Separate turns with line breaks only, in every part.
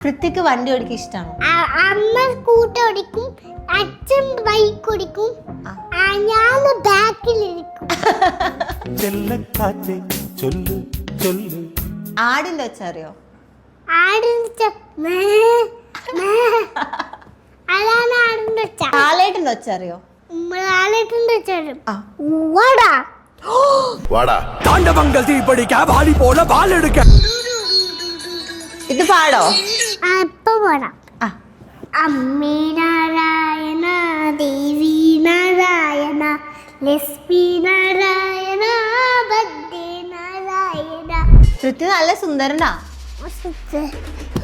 പൃഥ്വിക്ക് വണ്ടി ഓടിക്കാൻ ഇഷ്ടമാണോ?
അമ്മ സ്കൂട്ടർ ഓടിക്കും, അച്ഛൻ ബൈക്ക് ഓടിക്കും, ഞാൻ ബാക്കിലിരിക്കും.
ആടിന്റെ ഒച്ച അറിയോ?
അതാണ് ആടിന്റെ ഒച്ച.
കാലേട്ടിന്റെ ഒച്ച അറിയോ?
ആളേട്ടിന്റെ ഒച്ച.
താണ്ഡവങ്ങൾ തീപിടിക്ക വാലി പോലെ വാലെടുക്ക.
ഇത് പാടോ?
ഇപ്പൊ പാടാം. അമ്മേ നാരായണ, ദേവി നാരായണ, ലക്ഷ്മി നാരായണ, ഭദ്രേ നാരായണ.
പൃഥ്വി നല്ല സുന്ദരനാ.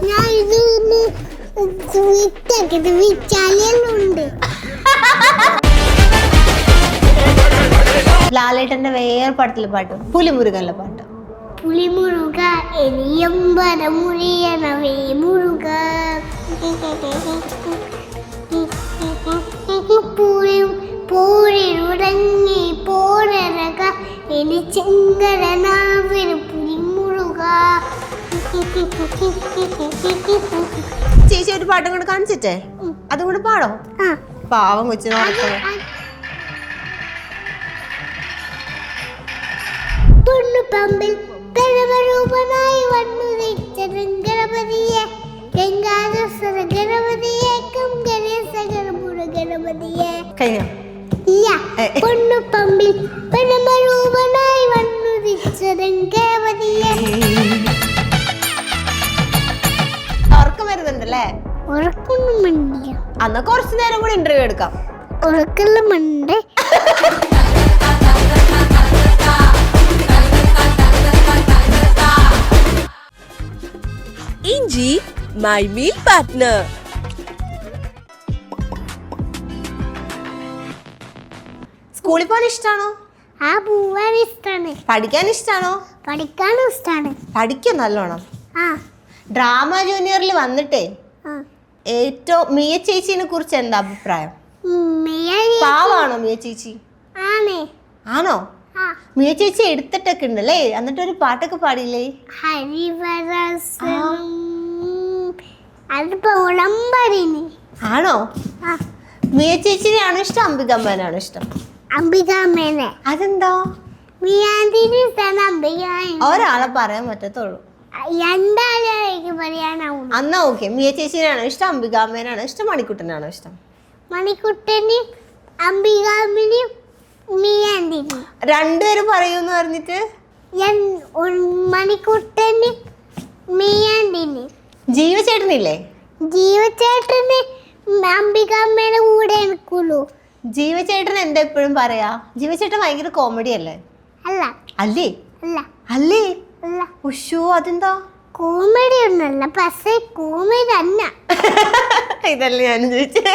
ഞാൻ ഇത് വിച്ചാലുണ്ട്.
ലാലേട്ടന്റെ വേറെ പടത്തിലെ പാട്ട്, പുലിമുരുകന്റെ പാട്ട്.
പുലിമുരുക എലിയമ്പരമുറിയണവേ മുരുക, പോരിരുടങ്ങി പോരക എനി ചെങ്കരനാവിന് പുലിമുരുക.
ചേച്ചി ഒരു പാട്ടും കൂടെ കാണിച്ചിട്ടേ അതും കൂടെ പാടോ? പാവം കൊച്ചിനോ.
പമ്പിൽ പരമരൂപനായി വന്നു ഗണപതിയെ, ഗംഗാധര ഗണപതിയെ, ഗണപതിയെ. പൊണ്ണുപമ്പിൽ പരമരൂപനായി വന്നു ഗണപതിയെ.
ഉറക്കം വരുന്നുണ്ടല്ലേ?
ഉറക്കൊന്നും മണ്ടില്ല.
അന്ന് കുറച്ചു നേരം കൂടി ഇന്റർവ്യൂ എടുക്കാം.
ഉറക്കെല്ലാം മണ്ടേ.
ഇഞ്ചി മൈ മീൽ പാർട്ട്ണർ.
സ്കൂളിൽ പോകാൻ ഇഷ്ടാണോ?
പോവാൻ ഇഷ്ടാണ്.
പഠിക്കാൻ ഇഷ്ടാണോ?
പഠിക്കാനും ഇഷ്ടാണ്.
പഠിക്കും നല്ലോണം. ഡ്രാമ ജൂനിയറിൽ വന്നിട്ടേ ഏറ്റവും മിയ ചേച്ചിനെ കുറിച്ച് എന്താ അഭിപ്രായം? പാവാണോ മിയ ചേച്ചി? ആണോ? മിയ ചേച്ചി എടുത്തിട്ടൊക്കെ ഉണ്ടല്ലേ, എന്നിട്ട് ഒരു പാട്ടൊക്കെ പാടിയില്ലേ? ആണോ? മിയ ചേച്ചിനെയാണോ ഇഷ്ടം, അംബികാമ്മേനാണോ ഇഷ്ടം?
അംബികാമ്മേനെ.
അതെന്താ? ഒരാളെ പറയാൻ പറ്റത്തുള്ളൂ. അന്നാ ഓക്കെ. മിയ ചേച്ചിനാണോ ഇഷ്ടം, അംബികാമ്മേനാണോ ഇഷ്ടം, മണിക്കുട്ടനാണോ ഇഷ്ടം?
മണിക്കുട്ടന്, അംബികാമ്മനും മിയാന്റിനും.
രണ്ടുപേരും പറയൂന്ന് പറഞ്ഞിട്ട്
മണിക്കുട്ടന് മിയാന്റിന്.
ജീവചേട്ടനില്ലേ?
ജീവചേട്ടന് അംബികാമ്മയുടെ കൂടെ നിൽക്കുള്ളൂ.
ജീവചേട്ടൻ എന്താ എപ്പോഴും പറയാ? ജീവചേട്ടൻ ഭയങ്കര കോമഡി അല്ലേ?
അല്ല.
അല്ലേ?
അല്ല.
അല്ലേ?
അല്ല.
ഉഷോ, അതെന്താ?
കോമഡി ഒന്നല്ല, പക്ഷേ കോമഡി അല്ല.
ഇതല്ലേ ഞാൻ ചോദിച്ചേ.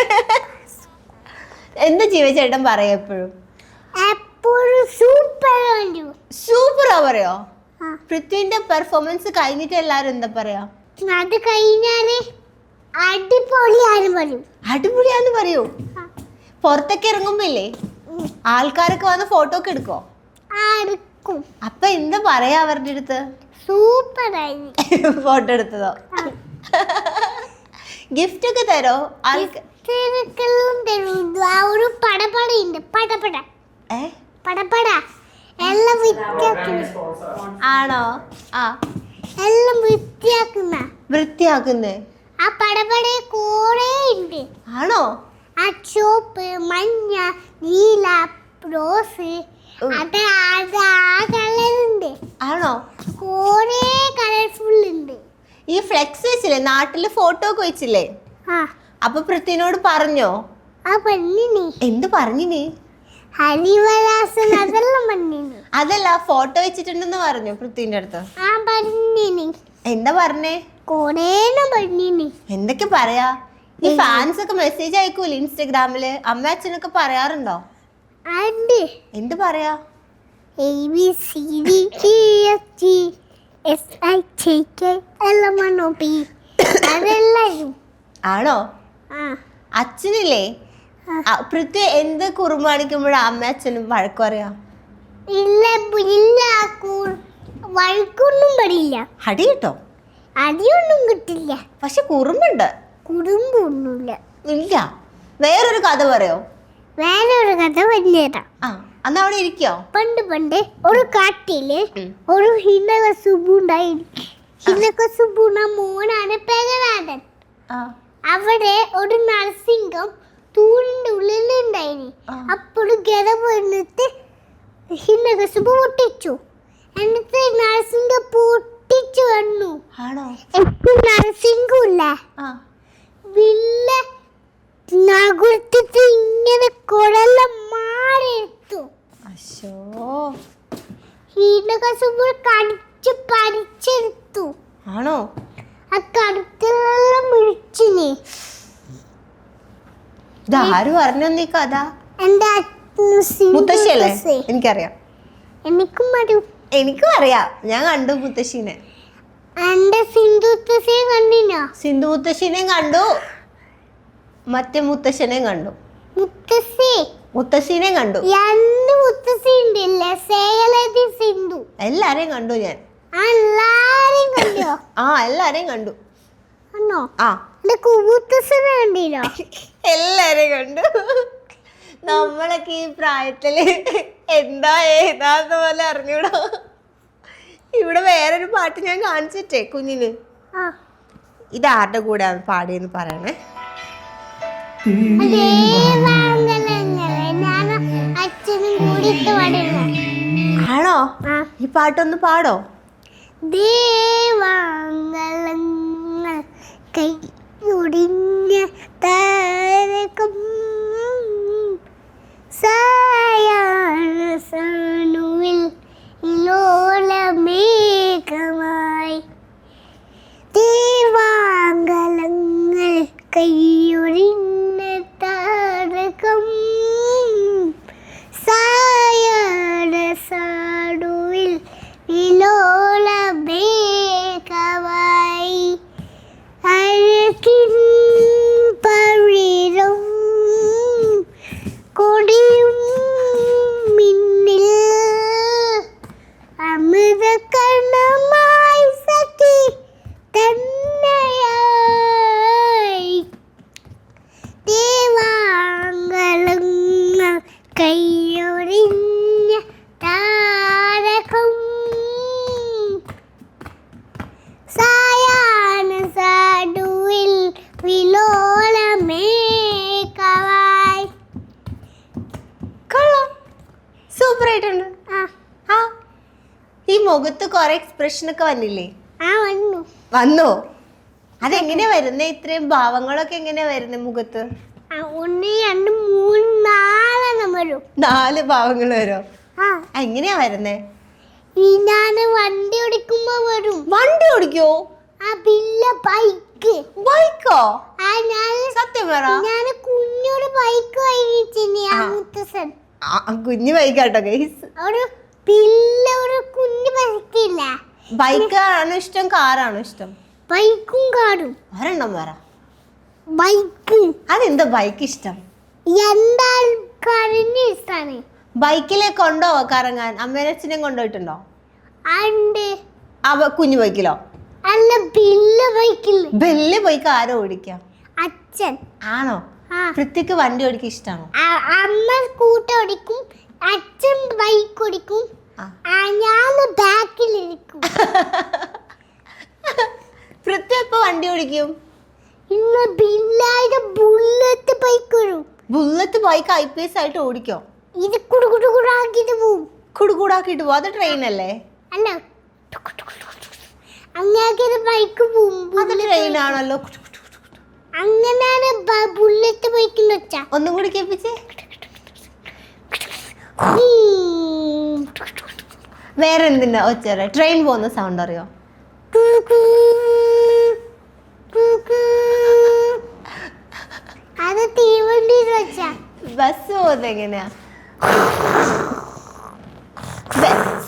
എന്താ ജീവചേട്ടൻ പറയാ എപ്പോഴും?
എപ്പോഴും സൂപ്പർ
സൂപ്പറാ പറയോ? പൃഥ്വിന്റെ പെർഫോമൻസ് കഴിഞ്ഞിട്ട് എല്ലാരും എന്താ പറയാ?
അത് കഴിഞ്ഞാല് അടിപൊളിയാന്ന് പറയും.
അടിപൊളിയാന്ന് പറയൂ? പുറത്തൊക്കെ ഇറങ്ങുമ്പോ ഇല്ലേ ആൾക്കാരൊക്കെ വന്ന് ഫോട്ടോ ഒക്കെ എടുക്കോ? അപ്പൊ എന്താ പറയാ അവരുടെ അടുത്ത്?
സൂപ്പറായി.
ഫോട്ടോ എടുത്തതോ? ഗിഫ്റ്റ് ഒക്കെ തരോ?
ഒരു പടപടയുണ്ട്, പടപട പടപട എല്ലാം
ആണോ?
എല്ലാം വൃത്തിയാക്കുന്നേ. ആ പടപടയെ കുറേ ഉണ്ട്.
ആണോ?
ആ ചുവപ്പ്, മഞ്ഞ, നീല, റോസ്, കളറുണ്ട്.
ആണോ?
കുറേ കളർഫുൾ ഉണ്ട്.
ഈ ഫ്ലെക്സ് വെച്ചില്ലേ, നാട്ടില് ഫോട്ടോ ഒക്കെ വെച്ചില്ലേ, അപ്പൊ പൃഥ്വിനോട് പറഞ്ഞോ? എന്ത് പറഞ്ഞിനി?
ഹരിവരാസൻ അതെല്ലാം പറഞ്ഞിനി.
അതല്ല, ഫോട്ടോ വെച്ചിട്ടുണ്ടെന്ന് പറഞ്ഞു പൃഥ്വിന്റെ അടുത്ത്. എന്താ പറഞ്ഞേ? എന്തൊക്കെ പറയാ? ഈ ഫാൻസ് ഒക്കെ മെസ്സേജ് അയക്കൂല ഇൻസ്റ്റഗ്രാമില്, അമ്മ അച്ഛനൊക്കെ പറയാറുണ്ടോ? എന്ത് പറയാ? ആണോ? അച്ഛനില്ലേ? പൃഥ്വി എന്ത് കുറുമ്പാണിക്കുമ്പോഴാ അമ്മ അച്ഛനും വഴക്ക് പറയാ?
ഇല്ല, വഴക്കൊന്നും പറയില്ല.
അടി കിട്ടോ?
അടിയൊന്നും കിട്ടില്ല.
പക്ഷെ കുറുമ്പുണ്ട്.
കുടുംബമൊന്നുമില്ല.
ഇല്ല. വേറൊരു കഥ പറയോ?
വേറൊരു കഥ പറഞ്ഞുതരാം.
ആ അന്ന് അവിടെ ഇരിക്കോ?
പണ്ട് ഒരു കാട്ടില് ഒരു ഹിരണകശിപു ഉണ്ടായിരുന്നു. ഹിരണകശിപുന മോനാണ് പ്രഹ്ലാദൻ. അവിടെ ഒരു നരസിംഹം തൂണിന്റെ ഉള്ളിലുണ്ടായിന്. അപ്പോൾ ഗത വന്നിട്ട് ഹിരണകശിപു പൊട്ടിച്ചു. എന്നിട്ട് നരസിംഹം പൊട്ടിച്ചു വന്നു. നരസിംഹമില്ല വില്ല നഗരത്തിൽ ഇങ്ങനെ കുഴെല്ലാം മാറിയെടുത്തു. ഹിരണകശിപു കടിച്ച് പരിച്ചെടുത്തു.
ആണോ?
ആ കടുത്തെല്ലാം മിഴിച്ചിന്.
ഇതാര് പറഞ്ഞു നീ കഥ?
എന്റെ
മുത്തശ്ശിയല്ലേ? എനിക്കറിയാം.
എനിക്കും
അറിയാം. ഞാൻ കണ്ടു മുത്തശ്ശീനെ.
എന്റെ സിന്ധു മുത്തശ്ശിയെ കണ്ടിനോ?
സിന്ധു മുത്തശ്ശീനെയും കണ്ടു, മറ്റേ മുത്തശ്ശനെയും കണ്ടു. മുത്തശ്ശീനെയും കണ്ടു.
രണ്ട് മുത്തശ്ശി ഉണ്ടല്ലേ, സേലതി സിന്ധു.
എല്ലാരെയും കണ്ടു ഞാൻ.
എല്ലാരെയും കണ്ടോ?
ആ എല്ലാരെയും കണ്ടു. ആ
കണ്ടിനോ?
എല്ലാരെയും കണ്ടു. നമ്മളൊക്കെ ഈ പ്രായത്തില് എന്താ ഏതാന്ന് പോലെ അറിഞ്ഞൂടോ. ഇവിടെ വേറൊരു പാട്ട് ഞാൻ കാണിച്ചിട്ടേ കുഞ്ഞിന്. ഇതാരുടെ കൂടെ പാടിയെന്ന് പറയണേ. ആണോ? ഈ പാട്ടൊന്ന് പാടോ?
ദേവാംഗലങ്ങൾ കൈയൊടിഞ്ഞ താരകം സായാഹ്നസനുവിൽ ലോലമേഘമായി. ദേവാംഗലങ്ങൾ കൈയൊടിഞ്ഞ താരകം സായാഹ്നസനുവിൽ ലോലമേഘമായി. അഴകിൻ പവിഴം കൊടിയും മിന്നിൽ അമൃത കണമായി സഖി തന്നയായി. ദേവാംഗലങ്ങൾ കൈയൊഴിഞ്ഞ താരകം സായാഹ്ന സാഡുവിൽ വിലോലമേഘമായി.
സൂപ്പർ ആയിട്ടുണ്ട്. ഈ മുഖത്ത് കൊറേ എക്സ്പ്രഷൻ ഒക്കെ വന്നില്ലേ? വന്നോ? അതെങ്ങനെയാ വരുന്നേ? ഇത്രയും ഭാവങ്ങളൊക്കെ എങ്ങനെയാ വരുന്നേ മുഖത്ത്?
1 2 3 4 വരും.
4 ഭാവങ്ങൾ വരോ? എങ്ങനെയാ വരുന്നേ?
ഞാന് വണ്ടി ഓടിക്കുമ്പോ വരും.
വണ്ടി ഓടിക്കോ?
ബൈക്കോ?
സത്യം പറ.
ഞാന് കുഞ്ഞൊരു ബൈക്ക് വാങ്ങിച്ചു.
കുഞ്ഞു ബൈക്കാട്ടോ ഗൈസ്.
ഒരു കുഞ്ഞു ബൈക്കില്ല.
ബൈക്കാണോ ഇഷ്ടം കാറാണോ ഇഷ്ടം?
ബൈക്കും കാറും.
ഒരെണ്ണം പറ.
ബൈക്ക്.
അതെന്താ ബൈക്ക് ഇഷ്ടം?
എന്താൾക്കാരിന് ഇഷ്ടാണ്.
ബൈക്കിലെ കൊണ്ടോവോ കറങ്ങാൻ? അമ്മേനെ അച്ഛനെയും കൊണ്ടുപോയിട്ടുണ്ടോ? കുഞ്ഞു ബൈക്കിലോ?
അല്ല, ബില്ല് ബൈക്കിൽ.
ബെല്ല് ബൈക്ക് ആരോ ഓടിക്കാം?
അച്ഛൻ.
ആണോ? പൃഥ്വിക്ക് വണ്ടി ഓടിക്കാൻ ഇഷ്ടമാണോ?
അമ്മ സ്കൂട്ടർ ഓടിക്കും, അച്ഛൻ ബൈക്ക് ഓടിക്കും, ഞാൻ ബാക്കിലിരിക്കും.
പൃഥ്വി എപ്പോ വണ്ടി ഓടിക്കും?
ഇന്ന് ബില്ലായിട്ട് ബുള്ളറ്റ് ബൈക്ക് വരും.
ബുള്ളറ്റ് ബൈക്ക് IPS ആയിട്ട് ഓടിക്കോ?
ഇത് കുടുകുടാക്കിട്ട് പോവും.
കുടുകൂടാക്കിട്ട് പോവും. അത് ട്രെയിൻ അല്ലേ?
അല്ല, അങ്ങനെ ബൈക്ക് പോവും.
അത് ട്രെയിൻ ആണല്ലോ.
അങ്ങനെയാണ് ബുള്ളറ്റ് ബൈക്കിന് വെച്ച.
ഒന്നും കൂടി കേൾപ്പിച്ചേ. വേറെ എന്തിനാ ഒച്ചറ? ട്രെയിൻ പോകുന്ന സൗണ്ട് അറിയോ?
അത് തീവണ്ടി വെച്ച.
ബസ് പോകുന്നത് എങ്ങനെയാ?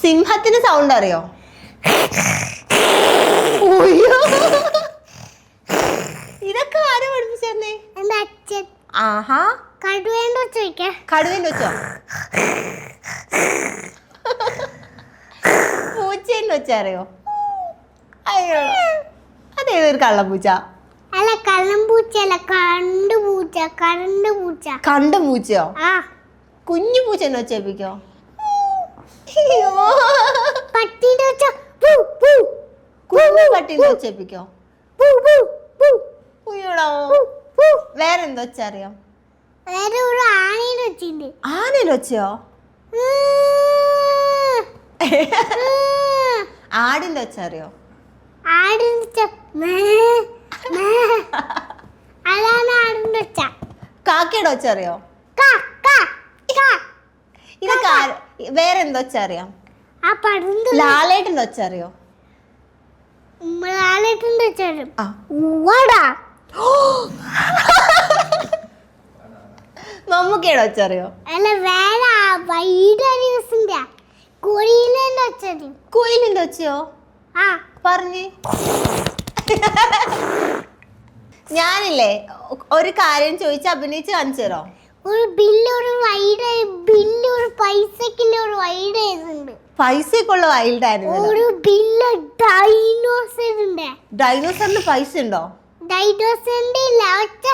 സിംഹത്തിന് സൗണ്ട് അറിയോ? ഇതൊക്കെ ആരാ പഠിപ്പിച്ചേ?
എന്റെ അച്ഛൻ.
ആഹാ.
കടുവേന്റെ വെച്ച ചോദിക്ക.
കടുവേന്റെ വെച്ചോ? പൂച്ചേന്റെ വെച്ച അറിയോ? അയ്യോ. അതേതൊരു കള്ളപ്പൂച്ച?
അല്ല കള്ളം പൂച്ചയല്ല, കണ്ടു പൂച്ച.
കണ്ട പൂച്ചയോ?
ആ
കുഞ്ഞു പൂച്ച എന്ന് വെച്ചേപ്പിക്കോ?
പട്ടിന്റെ ഒച്ച.
കുഞ്ഞു പട്ടിന്ന് വെച്ചേപ്പിക്കോ? ഉയ്യോടോ. വേറെന്തോ വെച്ചറിയാം?
വേറെ ഒരു ആനയുടെ ഒച്ചയുണ്ട്.
ആനയുടെ ഒച്ചയോ? ആടിന്റെ ഒച്ച അറിയോ?
ആടിന്റെ ഒച്ച. അതാണ് ആടിന്റെ ഒച്ച.
കാക്കയുടെ ഒച്ച അറിയോ? ഇതൊക്കെ വേറെന്തോ ഒച്ച അറിയാം?
ആ പടന്ത്
ലാലേട്ടന്റെ ഒച്ച അറിയോ?
ലാലേട്ടന്റെ ഒച്ച.
ആ മമ്മൂക്കയുടെ ഒച്ച അറിയോ?
അല്ല വേറെ വൈഡ്യൂസിന്റെ കോയിലിന്റെ ഒച്ച.
കുയിലിന്റെ ഒച്ചയോ?
ആ
പറഞ്ഞേ. ഞാനില്ലേ ഒരു കാര്യം ചോദിച്ച് അഭിനയിച്ച് കാണിച്ചു തരോ?
ഒരു പൈസക്കുള്ള ഒരു വൈഡ് ഉണ്ട്.
പൈസക്കുള്ള വൈൽഡ് ആനിമൽ?
ഒരു ബില്ല് ഡൈനോസറിന്റെ.
ഡൈനോസറിന് പൈസ ഉണ്ടോ?
ഡൈനോസറിന്റെ ഇല്ല, ഒറ്റ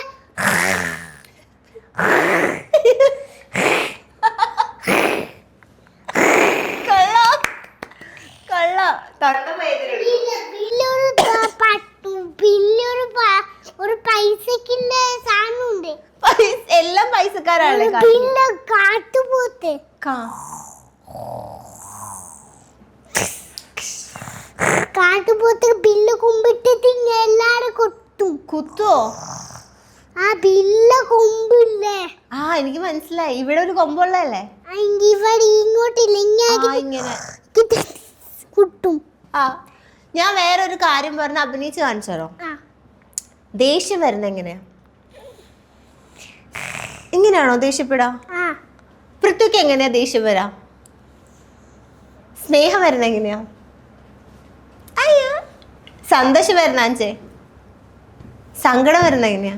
ഒരു പൈസക്കുള്ള സാധനമുണ്ട്.
എല്ലാം പൈസക്കാരാണ്.
ബില്ല് കാട്ടുപോത്ത്. കാട്ടുപോത്ത് ബില്ല് കുമ്പിട്ട് എല്ലാരും
കുത്തുവോ?
ആ ബില്ല് കൊമ്പില്ലേ?
ആ എനിക്ക് മനസ്സിലായി. ഇവിടെ ഒരു കൊമ്പുള്ളല്ലേ?
ഇവിടെ ഇങ്ങോട്ടില്ല,
ഇങ്ങനെ
കുട്ടും.
ആ ഞാൻ വേറൊരു കാര്യം പറഞ്ഞ് അഭിനയിച്ച് കാണിച്ചു തരോ? ദേഷ്യം വരുന്ന എങ്ങനെയാ? ഇങ്ങനെയാണോ ദേഷ്യപ്പെടാ? പൃഥ്വിക്ക് എങ്ങനെയാ ദേഷ്യം വരാ? സ്നേഹം വരുന്ന എങ്ങനെയാ? അയ്യോ. സന്തോഷം വരുന്ന അഞ്ചേ? സങ്കടം വരുന്ന എങ്ങനെയാ?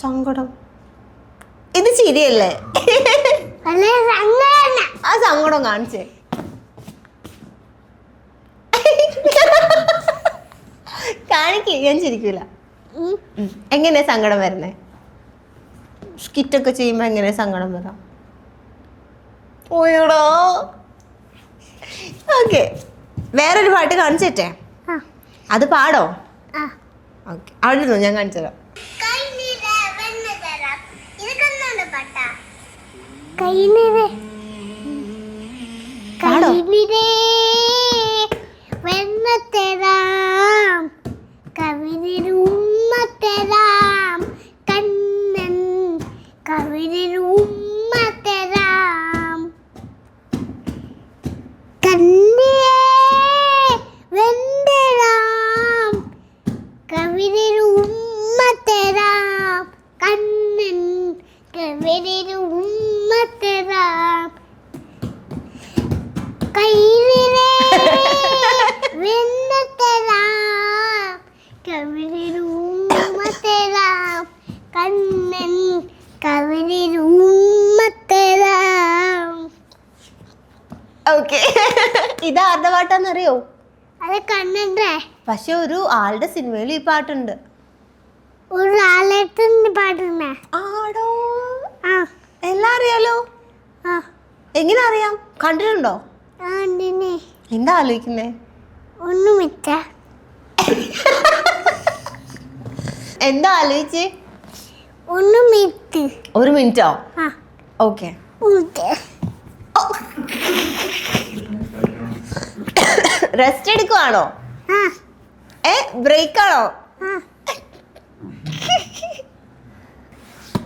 സങ്കടം. ഇത് ചിരിയല്ലേ? ആ സങ്കടം കാണിച്ചേ. കാണിക്ക്, ഞാൻ ചിരിക്കൂല. എങ്ങനെയാ സങ്കടം വരുന്നേ? സ്കിറ്റൊക്കെ ചെയ്യുമ്പോ എങ്ങനെയാ സങ്കടം വരാം? ഓയോടോ. ഓക്കെ, വേറൊരു പാട്ട് കാണിച്ചേറ്റേ? അത് പാടോ? ഓക്കെ, അവിടെ ഇരുന്നോ, ഞാൻ കാണിച്ചു തരാം. പാടോ? ഓക്കെ, ഇത് ആരുടെ പാട്ടാന്നറിയോ?
അത് കണ്ണന്റെ.
പക്ഷെ ഒരു ആളുടെ സിനിമയിൽ ഈ പാട്ടുണ്ട്.
ഒരു ആലത്തിന്റെ പാട്ടുണ്ട്.
ആടോ, എല്ലാം അറിയാലോ? എങ്ങനെ അറിയാം? കണ്ടിട്ടുണ്ടോ? എന്താ ആലോചിക്കുന്നേ?
ഒന്നുമില്ല.
എന്താ ആലോചിച്ചേ?
ഒരു
മിനിറ്റോ? ഓക്കെ. റെസ്റ്റ് എടുക്കുവാണോ? ബ്രേക്ക് ആണോ?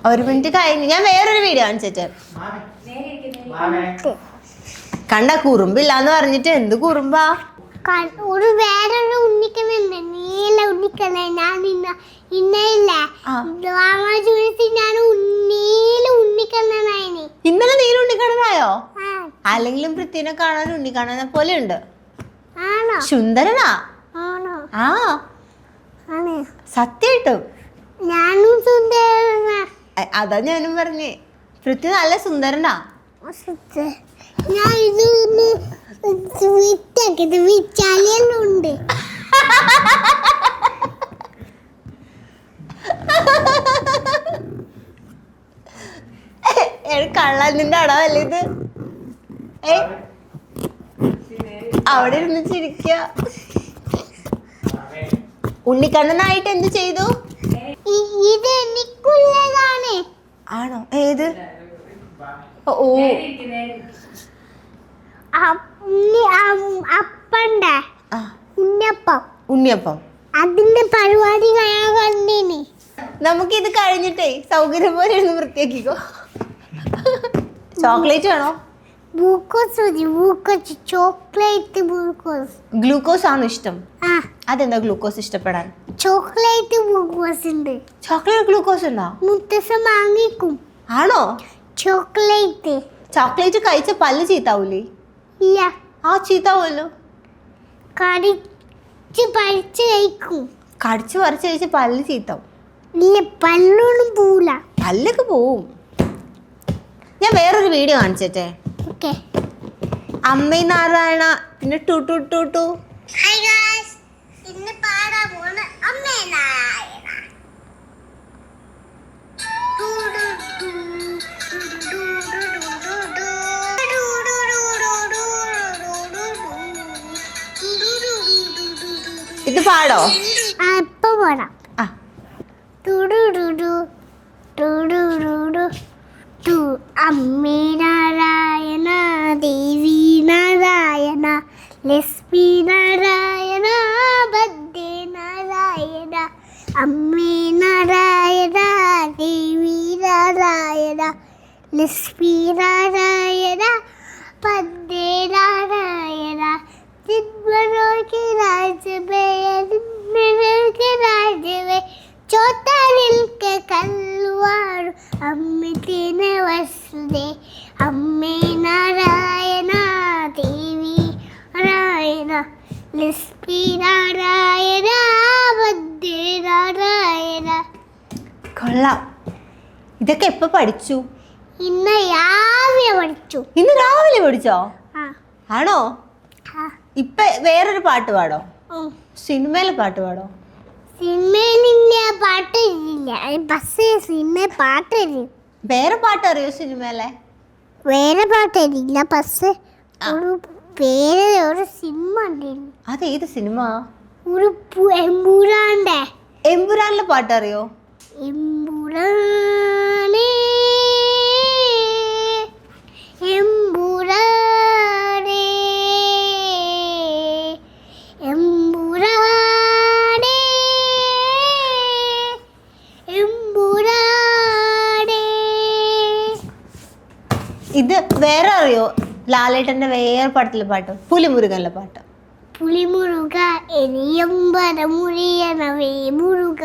ഒരു മിനിറ്റ് കഴിഞ്ഞു. ഞാൻ വേറൊരു വീഡിയോ കാണിച്ചിട്ട്. കണ്ട, കുറുമ്പില്ലാന്ന് പറഞ്ഞിട്ട് എന്ത് കുറുമ്പാ?
ഒരു വേറൊരു ഉണ്ണിക്കണ്ണുണ്ട്, നീല ഉണ്ണിക്കണ്ണ. ഞാൻ ഇന്നലെ ഞാൻ നീല ഉണ്ണിക്കണ്ണനായിനി.
ഇന്നലെ നീല ഉണ്ണിക്കണ്ണനായോ? അല്ലെങ്കിലും പൃഥ്വിനെ കാണാൻ ഉണ്ണിക്കണ്ണനെ പോലെ ഉണ്ട്. സുന്ദരനാ? ആ സത്യായിട്ടും
ഞാനും സുന്ദരനാ.
അതാ ഞാനും പറഞ്ഞേ, പൃഥ്വി നല്ല സുന്ദരനാ.
ഞാൻ ഇത് വിറ്റാക്കിയത് വിറ്റാലുണ്ട്.
കള്ളന്റെ അടവല്ലേ ഇത്? അവിടെ ഇരുന്ന് ചിരിക്ക. ഉണ്ണിക്കണ്ണനായിട്ട് എന്ത് ചെയ്തു?
ഇത് എനിക്കുള്ളതാണ്.
ആണോ? ഏത്? ഓ
അപ്പന്റെ ഉണ്ണിയപ്പം.
ഉണ്ണിയപ്പം
അതിന്റെ പരിപാടി ഞാൻ കണ്ടീനി.
നമുക്കിത് കഴിഞ്ഞിട്ടേ സൗകര്യം പോലെ ഇരുന്ന് വൃത്തിയാക്കിക്കോ. ചോക്ലേറ്റ് വേണോ?
ചോക്ലേറ്റ്
ഗ്ലൂക്കോസ് ആണോ ഇഷ്ടം?
ആ,
അതെന്താ ഗ്ലൂക്കോസ് ഇഷ്ടപ്പെടാൻ?
ചോക്ലേറ്റ് ഗ്ലൂക്കോസ് ഉണ്ട്.
ചോക്ലേറ്റ് ഗ്ലൂക്കോസ് ഉണ്ടോ?
മുത്തശ്ശ വാങ്ങിക്കും.
ആണോ?
ചോക്ലേറ്റ്
ചോക്ലേറ്റ് കഴിച്ച പല്ല് ചീത്താവൂലേ?
ഇല്ല,
ആ ചീത്താവുമല്ലോ.
കടിച്ച് പഴിച്ച് കഴിക്കും.
കടിച്ചു പറിച്ച് കഴിച്ച് പല്ല് ചീത്താവും.
ഇല്ല, പല്ലൊന്നും പോവില്ല.
പല്ലൊക്കെ പോവും. ഞാൻ വേറൊരു വീഡിയോ കാണിച്ചേ.
ഓക്കെ.
അമ്മ നാരായണ പിന്നെ ടു ടു ടു ടു.
ഹായ് ഗായ്സ്, ഇന്ന് പാടാൻ പോണ അമ്മേ നാരായണ.
ഇത് പാടോ?
ആ, ഇപ്പൊ പാടാം.
ആ
അമ്മേ നാരായണ, ദേവി നാരായണ, ലക്ഷ്മി നാരായണ, ഭദ്രേ നാരായണ. അമ്മേ നാരായണ, ദേവി നാരായണ, ലക്ഷ്മി നാരായണ, ഭദ്രേ നാരായണ. ചിന്മനോക്ക് രാജവേ, ചിന്മനോക്ക് രാജവേ, ചോട്ടാനിൽ के कलवार अम्मे तेने वसुदे. अम्मे नारायण, देवी नारायण, लक्ष्मी नारायण, भद्रे नारायण.
കൊള്ളാം. ഇതൊക്കെ എപ്പോ പഠിച്ചു?
ഇന്ന് രാവിലെ പഠിച്ചു.
ഇന്ന് രാവിലെ പഠിച്ചോ?
ആ,
ആണോ?
ആ,
ഇപ്പൊ വേറൊരു പാട്ട് പാടോ?
ഉം.
സിനിമയിലെ പാട്ട് പാടോ?
സിനിമയിലില്ല പാട്ടില്ല. ബസ് സിനിമ പാട്ടില്ല.
വേറെ പാട്ട് അറിയോ സിനിമയിലെ?
വേറെ പാട്ടില്ല. ബസ് ഒരു പേര് ഒരു സിനിമ ഉണ്ടായിരുന്നു.
അതേത് സിനിമ?
ഒരു എമ്പുരാന്റെ.
എമ്പുരാനിലെ പാട്ട് അറിയോ?
എമ്പുരാനേ എമ്പുരാനേ എമ്പുരാനേ എമ്പുരാനേ.
ഇത് വേറെ അറിയോ? ലാലേട്ടന്റെ വേറെ പടത്തിലെ പാട്ട്, പുലിമുരുകനിലെ പാട്ട്.
പുലിമുരുക എരിയമ്പര മുറിയണവേ മുരുക.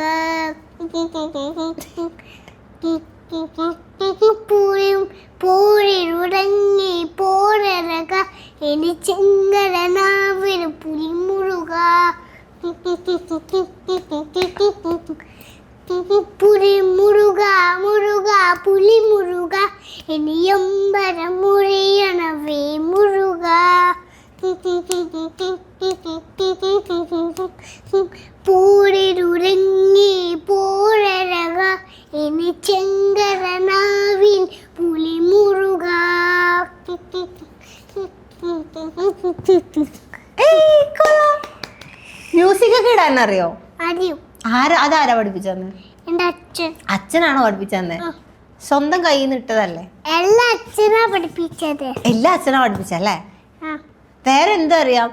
പോരിരുടങ്ങി പോരക എനി ചെങ്കരനാവിന് പുലിമുരുക. പുലിമുരുക മുരുക പുലിമുരുക എനിയമ്പര മുറിയണവേ മുരുക. പോരിരുടങ്ങി പോരക എനി ചെങ്കരനാവിൽ പുലിമുരുക.
മ്യൂസിക് ഒക്കെ ഇടാൻ അറിയോ?
അറിയും.
അതാരാ പഠിപ്പിച്ചെന്ന്?
എൻ്റെ അച്ഛൻ.
അച്ഛനാണോ പഠിപ്പിച്ചെന്ന്? സ്വന്തം കയ്യിൽ നിന്ന് ഇട്ടതല്ലേ?
എല്ലാ അച്ഛനാ പഠിപ്പിച്ചത്.
എല്ലാ അച്ഛനാ പഠിപ്പിച്ചല്ലേ?
ആ,
വേറെ എന്താ അറിയാം?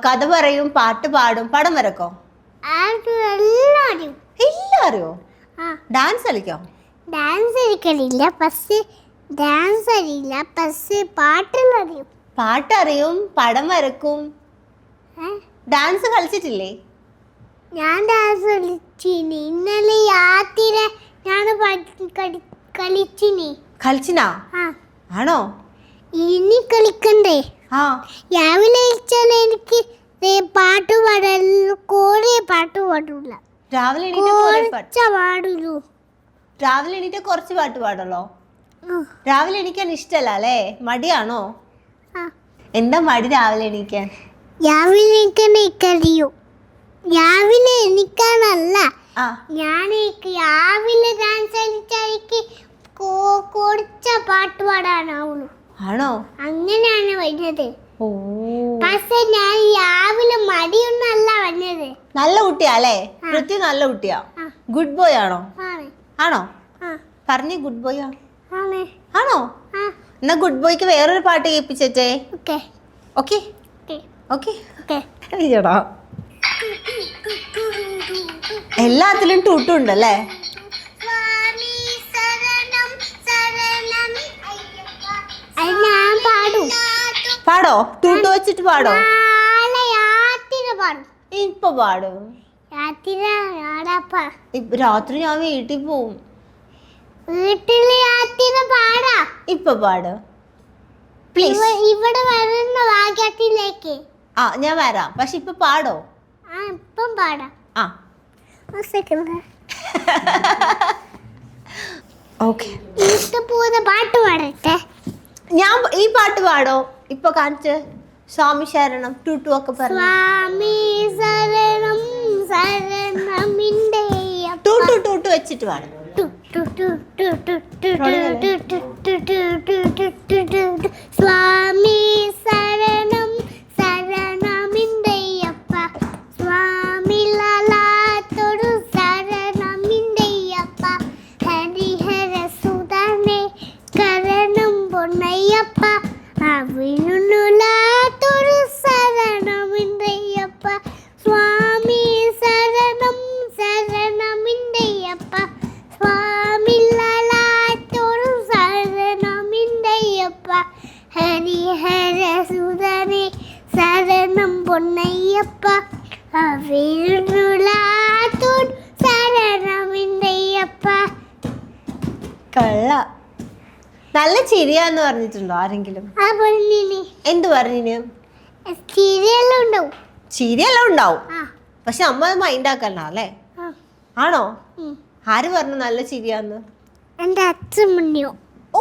കഥ പറയും, പാട്ട് പാടും, പടം വരക്കോ?
എല്ലാം അറിയും.
എല്ലാം അറിയോ?
ആ,
ഡാൻസ് കളിക്കോ?
ഡാൻസ് കളിക്കലില്ല, പക്ഷേ ഡാൻസ് അറിയില്ല, പക്ഷേ പാട്ടെല്ലാം അറിയും.
പാട്ടറിയും, പടം വരക്കും. ഡാൻസ് കളിച്ചിട്ടില്ലേ?
ഞാൻ ഡാൻസ് കളിച്ചിനി. ഇന്നലെ യാത്ര ഞാൻ കളിച്ചിനി.
കളിച്ചിനാ?
ആ,
ആണോ?
ഇനി കളിക്കണ്ടേ?
ആ,
രാവിലെ കഴിച്ചാൽ എനിക്ക് പാട്ട് പാടാൻ കുറേ പാട്ട് പാടില്ല.
രാവിലെ എണീറ്റ് കുറേ പാട്ട്.
പാടുള്ളൂ.
രാവിലെ എണീറ്റ് കുറച്ച് പാട്ട് പാടല്ലോ. രാവിലെ എണീക്കാൻ ഇഷ്ടല്ല അല്ലേ? മടിയാണോ?
ആ,
എന്താ മടി രാവിലെ എണീക്കാൻ?
രാവിലെ എനിക്കറിയും. രാവിലെ എനിക്കാണല്ല
ആ
ഞാൻ രാവിലെ ഡാൻസ് കളിച്ചാലേക്ക് കുറച്ച പാട്ട് പാടാനാവുള്ളൂ.
ആണോ?
അങ്ങനെയാണ് വരുന്നത്.
ഓ
പക്ഷെ ഞാൻ രാവിലെ മടിയൊന്നും അല്ല വന്നത്.
നല്ല കുട്ടിയാ അല്ലേ? പൃഥ്വി നല്ല കുട്ടിയാ.
ആ.
ഗുഡ് ബോയ് ആണോ?
ആണ്.
ആണോ?
ആ.
പറഞ്ഞേ ഗുഡ് ബോയ് ആണ്.
ആണ്.
ആണോ?
ആ.
എന്നാ ഗുഡ് ബോയ്ക്ക് വേറൊരു പാട്ട് കേൾപ്പിച്ചേ.
Okay.
Okay
okay.
Okay.
Okay.
അയ്യടാ, എല്ലാത്തിലും ടൂട്ടുണ്ടല്ലേ?
സ്വാമി ശരണം ശരണം അയ്യപ്പ. അത് ഞാൻ പാടും.
പാടോ? ടൂട്ട് വെച്ചിട്ട് പാടോ?
നാളെ രാത്രി പാടും.
ഇപ്പൊ പാടും.
രാത്രി ആടാപ്പാ.
രാത്രി ഞാൻ വീട്ടിൽ പോവും.
വീട്ടില് രാത്രി പാടാ.
ഇപ്പൊ പാട് പ്ലീസ്.
ഇവിടെ വരുന്ന വാക്യത്തിലേക്ക്.
ആ ഞാൻ വരാം, പക്ഷെ ഇപ്പൊ പാടോ?
ആ ഇപ്പം പാടാം.
ആ
സെക്കൻഡ്
ഓക്കെ.
ഇഷ്ടപ്പെടുന്ന പാട്ട് പാടട്ടെ.
ഞാൻ ഈ പാട്ട് പാടോ? ഇപ്പൊ കാണിച്ച് സ്വാമി ശരണം ടൂട്ടു ഒക്കെ പറഞ്ഞു.
സ്വാമി ശരണം ശരണമിന്റെ
ടൂട്ടു ടൂട്ടു വെച്ചിട്ട് പാടും.
സ്വാമി ശരണം ശരണമിന്റെയപ്പ. സ്വാമി ലാലാത്തൊരു ശരണമിന്റെയപ്പ. ഹരിഹര സുതനെ കരണം പൊന്നയ്യപ്പ. അവിനുലാത്തൊരു ശരണമിന്റെയപ്പ. സ്വാമി ശരണം ശരണമിന്റെയപ്പ. സ്വാമി ലാലാത്തൊരു ശരണമിന്റെയപ്പ. ഹരിഹര സുതനെ ശരണം പൊന്നയ്യപ്പ. അവിനുലാത്തൊരു ശരണമിന്റെയപ്പ.
കള്ള നല്ല ചിരിയാന്ന് പറഞ്ഞിട്ടുണ്ടോ ആരെങ്കിലും?
ആ പറഞ്ഞിനി.
എന്ത് പറഞ്ഞു?
സീരിയലും ഉണ്ടാവും.
ചിരിയെല്ലാം ഉണ്ടാവും,
ആ
പക്ഷെ അമ്മ അത് മൈൻഡ് ആക്കണ്ട അല്ലേ?
ആ.
ആണോ?
ഉം.
ആര് പറഞ്ഞു നല്ല ചിരിയാന്ന്?
എൻ്റെ അച്ഛൻ മുന്നിയോ.
ഓ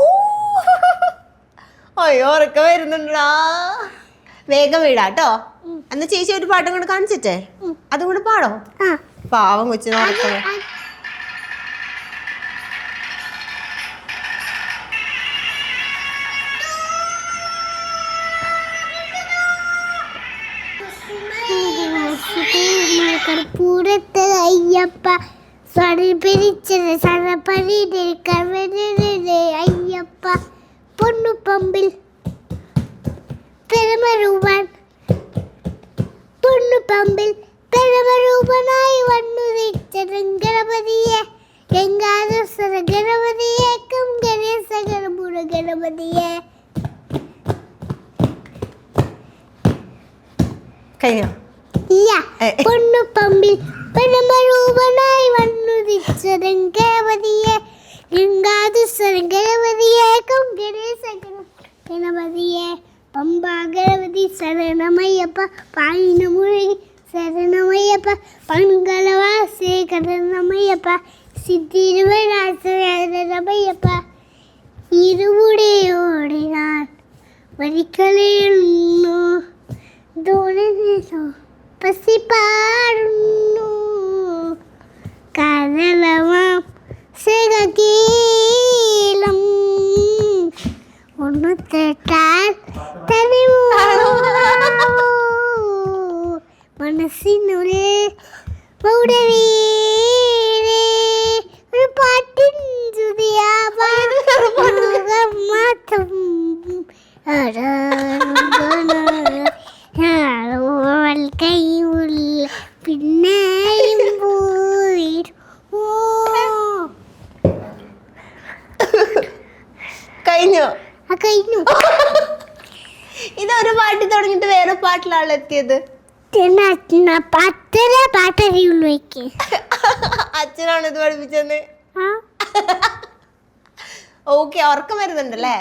അയ്യോ ഉറക്കം വരുന്നുണ്ടാ. വേഗം വീടാട്ടോ. എന്നാ ചേച്ചി ഒരു പാട്ടും കൂടെ കാണിച്ചിട്ടേ അതും കൂടെ പാടോ?
ആ
പാവം കൊച്ചിന് ഉറക്കം.
കർപ്പൂരത്തെ അയ്യപ്പ. സ്വരപിരിച്ചത് സരപരിയുടെ കവരരുടെ അയ്യപ്പ. പൊണ്ണുപമ്പിൽ പെരുമരൂപൻ. പൊണ്ണുപമ്പിൽ പെരുമരൂപനായി വന്നു ഗണപതിയെ. ഗംഗാധര ഗണപതിയെ കം ഗണേശ ഗണപുര ഗണപതിയെ.
കഴിഞ്ഞോ?
ഇല്ല. പൊണ്ണുപമ്പിൽ പെരുമരൂപനായി വന്നു ഗണപതിയെ. ഗംഗാധര ഗണപതിയെ കം ഗണേശ ഗണപതിയെ. പമ്പ ഗണപതി ശരണമയ്യപ്പ. പായിന് മുഴുകി ശരണമയ്യപ്പ. പങ്കളവാസേ കരണമയ്യപ്പ. സിദ്ധിരുവരാസ ശരണമയ്യപ്പ. ഇരുമുടിയോടെ ഞാൻ വരിക്കളിയുന്നു. പസിപ്പാടുന്നു കരളമാം ശകീലം. ഒന്ന് തെറ്റാൽ തനിമോ മനസ്സിനുള്ളിൽ മൗഢവീരേ. ഒരു പാട്ടിൻ മാത്രം കൈയുള്ള പിന്നെയും പോയി.
കഴിഞ്ഞോ?
കഴിഞ്ഞു.
ഇതൊരു പാട്ടിൽ തുടങ്ങിട്ട് വേറെ പാട്ടിലാണല്ലോ എത്തിയത്.
പത്തര പാട്ടറിയുള്ളൂ എനിക്ക്.
അച്ഛനാണ് ഇത് പഠിപ്പിച്ചത്. ഓക്കെ, ഉറക്കം വരുന്നുണ്ടല്ലേ?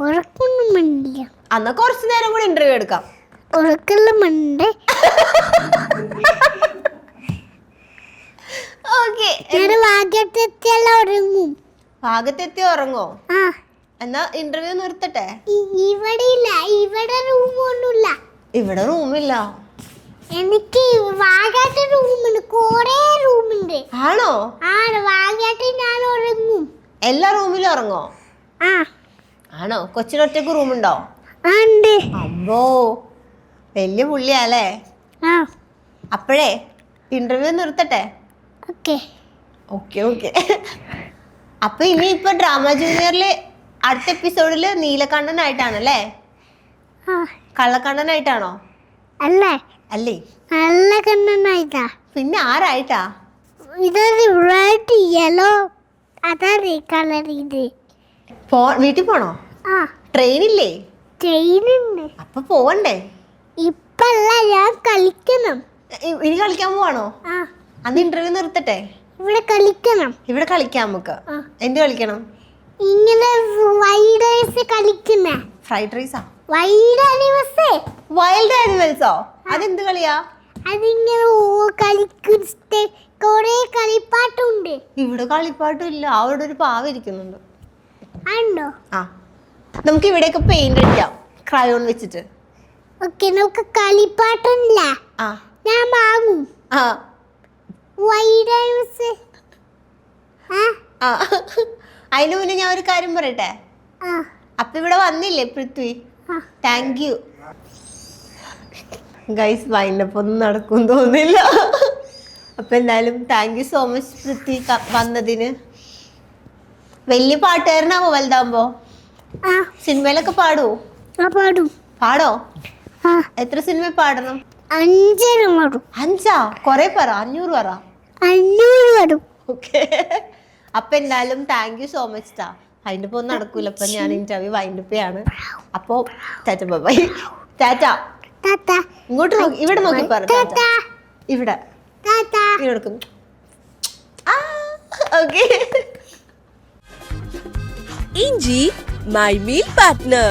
ഉറക്കൊന്നും വേണ്ടില്ല.
അന്നാ കുറച്ചു നേരം കൂടി ഇന്റർവ്യൂ എടുക്കാം.
ഉറക്കെല്ലാം ഉണ്ട്.
ഓക്കെ,
ഭാഗ്യത്തെത്തിയെല്ലാം ഉറങ്ങും.
ഭാഗത്തെത്തി ഉറങ്ങോ?
ആ
എന്നാ ഇന്റർവ്യൂ നിർത്തട്ടെ.
ഇവിടെ ഇല്ല. ഇവിടെ റൂമൊന്നുമില്ല.
ഇവിടെ റൂമില്ല.
എനിക്ക് വാഗാട്ട് റൂമുണ്ട്, കൊറേ റൂമുണ്ട്.
ആണോ?
വാഗാട്ട് ഞാൻ ഉറങ്ങും.
എല്ലാ റൂമിലും ഉറങ്ങോ? ആണോ? കൊച്ചിനൊറ്റക്ക് റൂമുണ്ടോ?
ഉണ്ട്.
അമ്പോ, വലിയ പുള്ളിയാലേ. അപ്പോഴേ ഇന്റർവ്യൂ നിർത്തട്ടെ?
ഓക്കെ.
Okay okay. അപ്പൊ ഇനി ഇപ്പൊ ഡ്രാമ ജൂനിയറില് അടുത്ത എപ്പിസോഡില് നീലകണ്ഠനായിട്ടാണല്ലേ? കള്ളക്കണ്ണനായിട്ടാണോ?
അല്ലേ?
അല്ലേ?
നല്ല കണ്ണനായിട്ടാ.
പിന്നെ ആരായിട്ടാ?
ഇതൊരു റെഡ് യെല്ലോ അതാണ് കളർ. ഇത്
വീട്ടിൽ പോണോ? ട്രെയിനില്ലേ?
ട്രെയിനുണ്ട്.
അപ്പൊ പോവണ്ടേ?
ഇപ്പല്ല, ഞാൻ കളിക്കണം.
ഇനി കളിക്കാൻ പോവാണോ? അന്ന് ഇന്റർവ്യൂ നിർത്തട്ടെ?
ഇവിടെ കളിക്കണം.
ഇവിടെ കളിക്കാം നമുക്ക്. എന്ത് കളിക്കണം?
ഇങ്ങനെ വൈൽഡ് റൈസ് കളിക്കുന്ന.
ഫ്രൈഡ് റൈസാ?
Wild animals.
വൈൽഡ് ആനിമൽസോ? അതെന്ത് കളിയാ?
അതിങ്ങനെ കളിക്കുന്ന കൊറേ കളിപ്പാട്ടുണ്ട്.
ഇവിടെ കളിപ്പാട്ടും ഇല്ല. അവിടെ ഒരു പാവ ഇരിക്കുന്നുണ്ട്.
ഉണ്ടോ?
നമുക്ക് ഇവിടെയൊക്കെ പെയിന്റ് അടിക്കാം ക്രയോൺ വെച്ചിട്ട്.
ഓക്കെ, നമുക്ക് കളിപ്പാട്ടില്ല. ഞാൻ വാങ്ങും. Wild animals.
അതിനു മുന്നേ ഞാൻ ഒരു കാര്യം പറയട്ടെ? അപ്പൊ ഇവിടെ വന്നില്ലേ Prithvi? Thank you guys. Wind up ഒന്നും നടക്കും തോന്നില്ല. അപ്പൊ എന്തായാലും thank you so much Prithvi വന്നതിന്. വലിയ പാട്ടുകാരനാവോ വലുതാവുമ്പോ? സിനിമയിലൊക്കെ പാടുവോ? പാടോ? എത്ര സിനിമ പാടണം?
5
5? കൊറേ പറ. 500 പറ.
500
ഓക്കെ. അപ്പൊ എന്തായാലും താങ്ക് യു സോ മച്ച് ടാ. അതിന്റെ ഒന്നും നടക്കൂല. അപ്പൊ ഞാൻ ഇന്റർവ്യൂ വൈൻഡപ്പ് ചെയ്യാണ്. അപ്പൊ ടാറ്റ ബൈ. ടാറ്റ. ഇങ്ങോട്ട് നോക്കി, ഇവിടെ നോക്കി പറ. ഇവിടെ ഇങ്ങോട്ടും. Okay.
Inji, my meal partner.